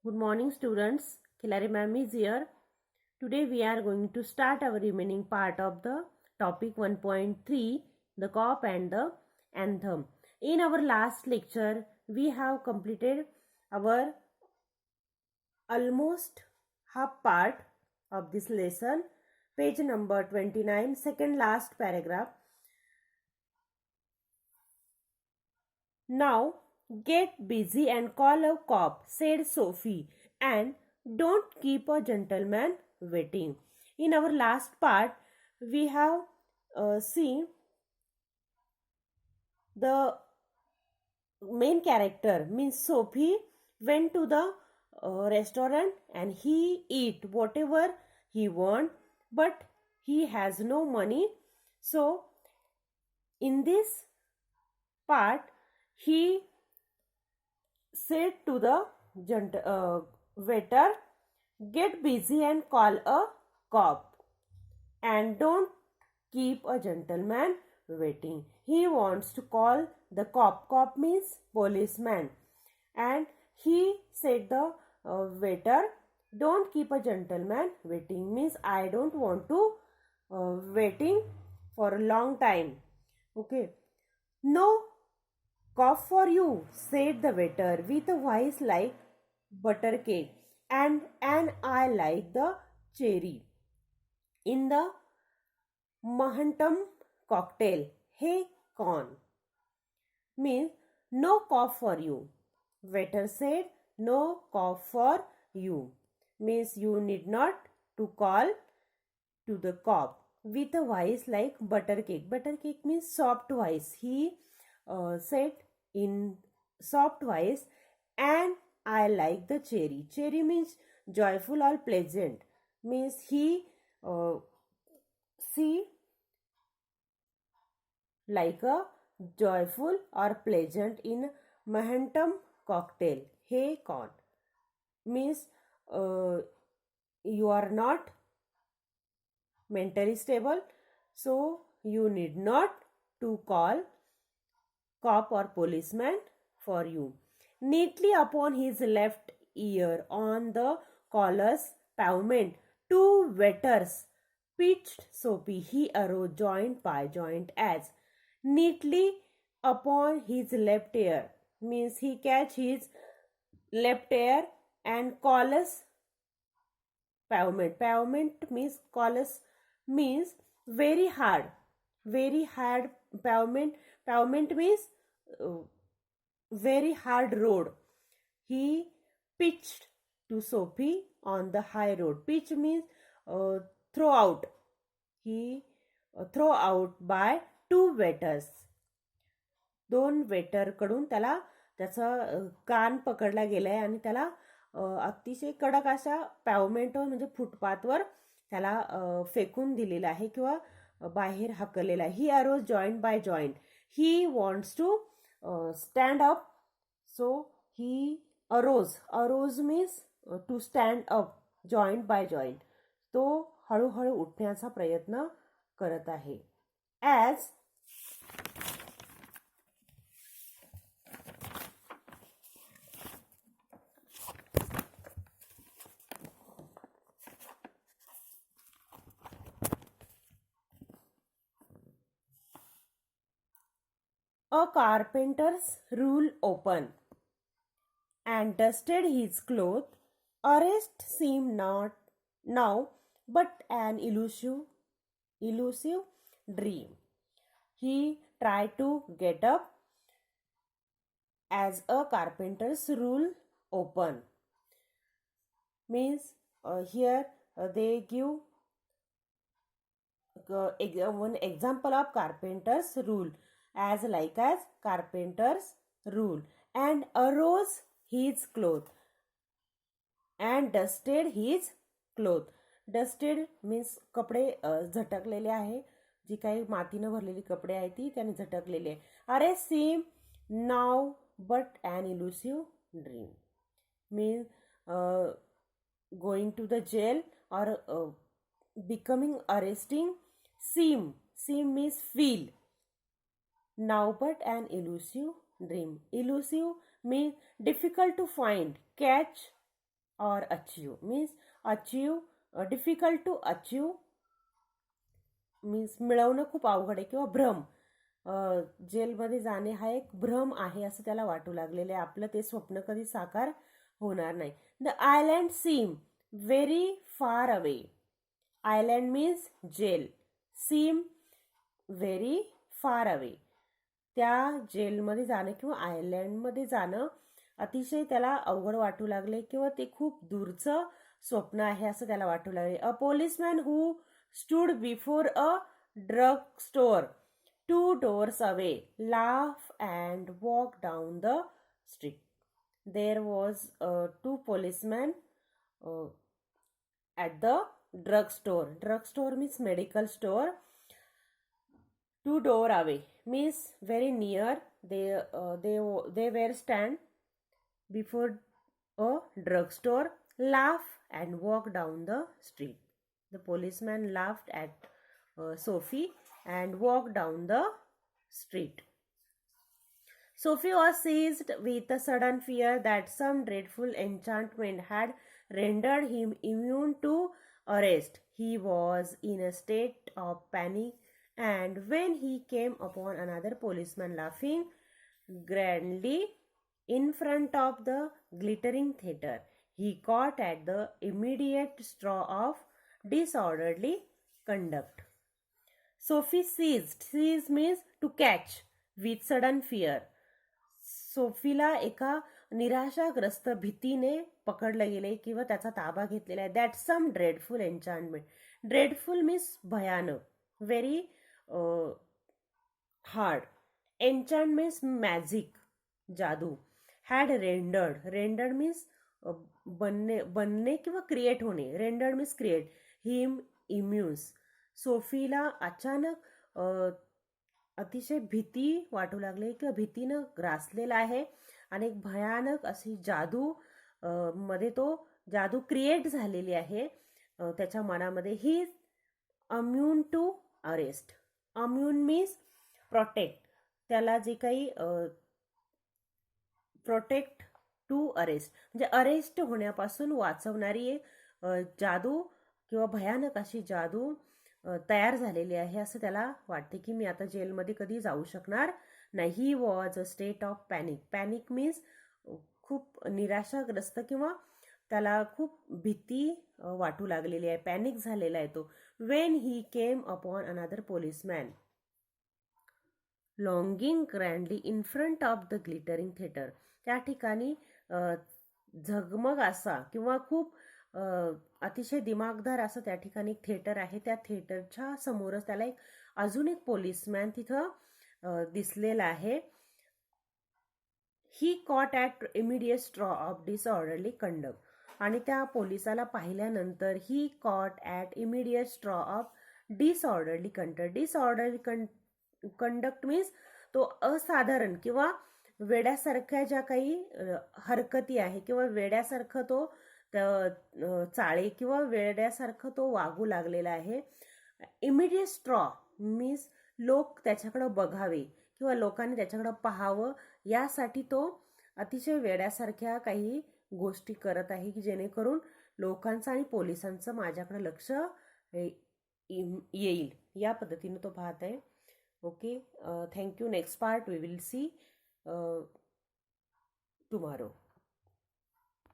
Good morning, students. Khilari ma'am is here. Today we are going to start our remaining part of the topic 1.3, the cop and the anthem. In our last lecture, we have completed our almost half part of this lesson. Page number 29, second last paragraph. Now get busy and call a cop, said Sophie, and don't keep a gentleman waiting. In our last part, we have seen the main character means Sophie went to the restaurant and he eat whatever he want, but he has no money. So in this part, he said to the waiter, get busy and call a cop and don't keep a gentleman waiting. He wants to call the cop. Cop means policeman. And he said the waiter, don't keep a gentleman waiting means I don't want to waiting for a long time. Okay. No cough for you, said the waiter with a voice like butter cake, and I like the cherry. In the Mahantam cocktail, hey con means no cough for you. Waiter said no cough for you means you need not to call to the cop with a voice like butter cake. Butter cake means soft voice. He said in soft voice, and I like the cherry. Cherry means joyful or pleasant. Means he see like a joyful or pleasant in Mahantam cocktail. Hey con means you are not mentally stable, so you need not to call cop or policeman for you. Neatly upon his left ear on the collar's pavement, two waiters pitched Soapy. He arose joint by joint as neatly upon his left ear means he catch his left ear and collar's pavement. Pavement means collar's means very hard. Very hard pavement. Pavement means uh, very hard road. He pitched to Sophie on the high road. Pitch means throw out. He throw out by two waiters. दोन waiter कडून त्याला त्याचा कान पकडला गेलाय आणि त्याला अतिशय कडक अशा पॅवमेंटवर म्हणजे फुटपाथवर त्याला फेकून दिलेला आहे किंवा बाहेर हकललेला आहे. He arose joint by joint. He wants to stand up, so he arose means to stand up joint by joint. तो हळूहळू उठण्याचा प्रयत्न करत आहे. As a carpenter's rule open and dusted his cloth. Arrest seemed not now but an elusive dream. He tried to get up as a carpenter's rule open means here they give one example of carpenter's rule as like as carpenter's rule, and arose his cloth and dusted his cloth. Dusted means कपडे झटकलेले आहे. जी काही मातीनं भरलेली कपडे आहेत ती त्याने झटकलेली आहे. अरे सेम नाव but an elusive dream means going to the jail or becoming arresting. Seem means feel. Now but an elusive dream. Elusive means difficult to find, catch or achieve means achieve, difficult to achieve means मिळवणं खूप अवघड आहे किंवा भ्रम. जेलमध्ये जाणे हा एक भ्रम आहे असं त्याला वाटू लागलेलं आहे. आपलं ते स्वप्न कधी साकार होणार नाही. The island seem very far away. Island means jail, seem very far away. त्या जेलमध्ये जाणं किंवा आयलँडमध्ये जाणं अतिशय त्याला अवघड वाटू लागले किंवा ते खूप दूरचं स्वप्न आहे असं त्याला वाटू लागले. A policeman who stood before a drugstore 2 doors away laughed and walked down the street. There was two policemen at the drugstore. Drugstore means medical store. 2 door away means very near. They were stand before a drugstore, laugh and walk down the street. The policeman laughed at Sophie and walked down the street. Sophie was seized with a sudden fear that some dreadful enchantment had rendered him immune to arrest. He was in a state of panic, and when he came upon another policeman laughing grandly in front of the glittering theatre, he caught at the immediate straw of disorderly conduct. Sophie seized. Seize means to catch with sudden fear. सोफीला एका निराशाग्रस्त भीतीने पकडलं गेले किंवा त्याचा ताबा घेतलेला आहे. That some dreadful enchantment. Dreadful means भयानक, very hard. Enchant means magic, जादू. Had rendered. रेंडर्ड मीन्स बनणे किंवा क्रिएट होणे. Rendered means create. Him immunes. सोफीला अचानक अतिशय भीती वाटू लागली किंवा भीतीनं ग्रासलेला आहे आणि एक भयानक अशी जादू मध्ये तो जादू क्रिएट झालेली आहे त्याच्या मनामध्ये. He immune to arrest. Immune means protect. त्याला जे काही प्रोटेक्ट टू अरेस्ट म्हणजे अरेस्ट होण्यापासून वाचवणारी एक जादू किंवा भयानक अशी जादू तयार झालेली आहे असं त्याला वाटते की मी आता जेलमध्ये कधी जाऊ शकणार नाही. He was a state of panic. Panic means खूप निराशाग्रस्त किंवा त्याला खूप भीती वाटू लागलेली आहे, पॅनिक झालेला आहे तो. When he came upon another policeman lounging grandly in front of the glittering theatre. त्या ठिकाणी झगमग असा किंवा खूप अतिशय दिमागदार असं त्या ठिकाणी एक थिएटर आहे. त्या थिएटरच्या समोरच त्याला एक अजून एक पोलिसमॅन तिथं दिसलेला आहे. He caught at immediate straw of disorderly conduct. आणि त्या पोलिसाला पाहिल्यानंतर he caught at immediate straw of disorderly conduct. Disorderly conduct means तो असाधारण किंवा वेड्यासारख्या ज्या काही हरकती आहे किंवा वेड्यासारखं तो चाळे किंवा वेड्यासारखं तो वागू लागलेला आहे. इमिडिएट स्ट्रॉ मीन्स लोक त्याच्याकडं बघावे किंवा लोकांनी त्याच्याकडं पाहावं यासाठी तो अतिशय वेड्यासारख्या काही गोष्टी करत आहे की जेणेकरून लोकांचं आणि पोलिसांचं माझ्याकडे लक्ष येईल या पद्धतीने तो पाहत आहे. Okay, thank you. Next part we will see tomorrow.